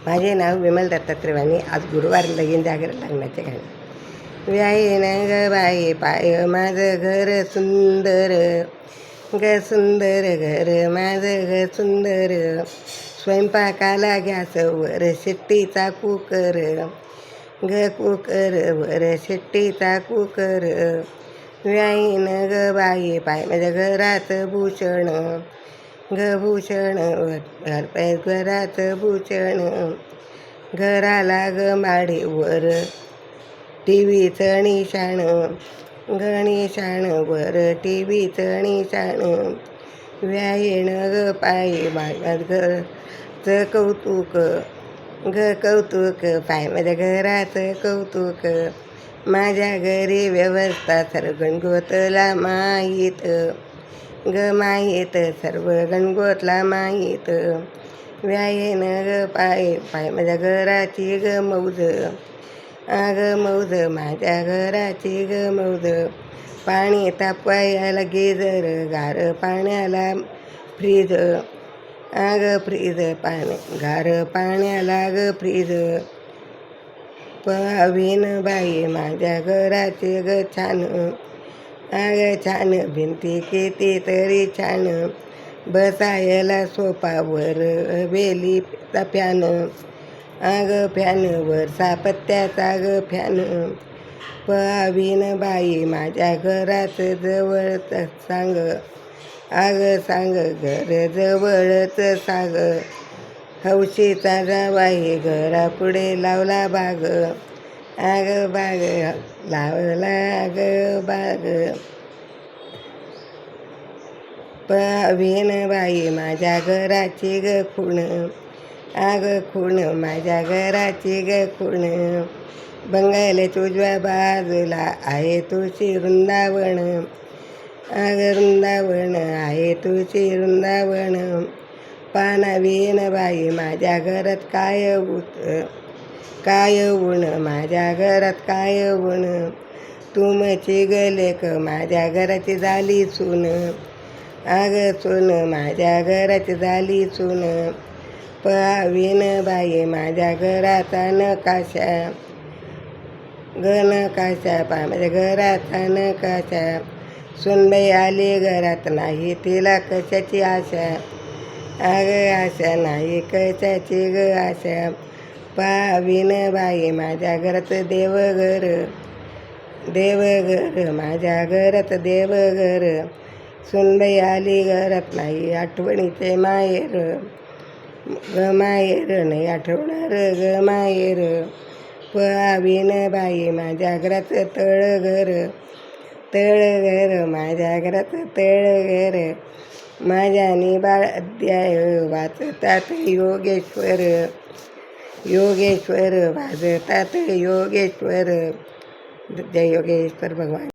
माझे नाव विमल दत्तात्रय वाणी. आज गुरुवार लगीन जागर लग्नाचे गाणे. व्यायेन ग बाई पाय माझं घर सुंदर, ग सुंदर घर माझं ग सुंदर. स्वयंपाकाला गॅसवर शिट्टीचा कुकर, ग कुकर वर शिट्टीचा कुकर. व्यायेन ग बाई पाय माझ्या घरात भूषण, ग भूषण घरात भूषण. घराला ग माडीवर टीव्हीचं निशाण, निशाण वर टीव्हीचं निशाण. व्यायेन ग पायी घरचं कौतुक, ग कौतुक पाय माझ्या घराचं कौतुक. माझ्या घरी व्यवस्था सर्व गणगोतला माहीत, ग माहीत सर्व गणगोतला माहीत. व्यायेन ग पाय पाय माझ्या घराची ग मौज, अग मौज माझ्या घराची ग मौज. पाणी तापवायला गिजर, गार पाण्याला फ्रीज, अग फ्रीज पाणी गार पाण्याला ग फ्रीज. पावीन बाई माझ्या घराचे ग छान, अग छान भिंती किती तरी छान. बसायला सोपावर वेलीचा फॅन, अग फॅनवर सापत्याचा ग फॅन. पावीन बाई माझ्या घरात जवळच सांग, अग सांग घर जवळच सांग. हौशीचा जावाई घरापुढे लावला बाग, अग बाग लावला ग बाग. पावीन बाई माझ्या घराची ग खूण, अग खूण माझ्या घराची ग खूण. बंगाल्याच्या उजव्या बाजूला आहे तुळशी वृंदावन, अग वृंदावन आहे तुळशी वृंदावन. पानावीन बाई माझ्या घरात काय काय ऊन, माझ्या घरात काय ऊन. तुमची गलेक माझ्या घराची झाली सून, अग सून माझ्या घराची झाली सून. पावीन बाई माझ्या घराचा नकाशा, ग नकाशा पा माझ्या घराचा नकाशा. सुनबाई आली घरात नाही तिला कशाची आशा, अग आशा नाही कशाची ग आशा. पावीन बाई माझ्या घरात देवघर, देवघर माझ्या घरात देवघर. सुनबाई आली घरात नाही आठवणीचे माहेर, ग माहेर नाही आठवणार ग माहेर. पावीन बाई माझ्या घरात तळघर, तळघर माझ्या घरात तळघर. माझ्या निबाळ अध्याय वाचतात योगेश्वर, योगेश्वर वाजतात योगेश्वर. जय योगेश्वर भगवान.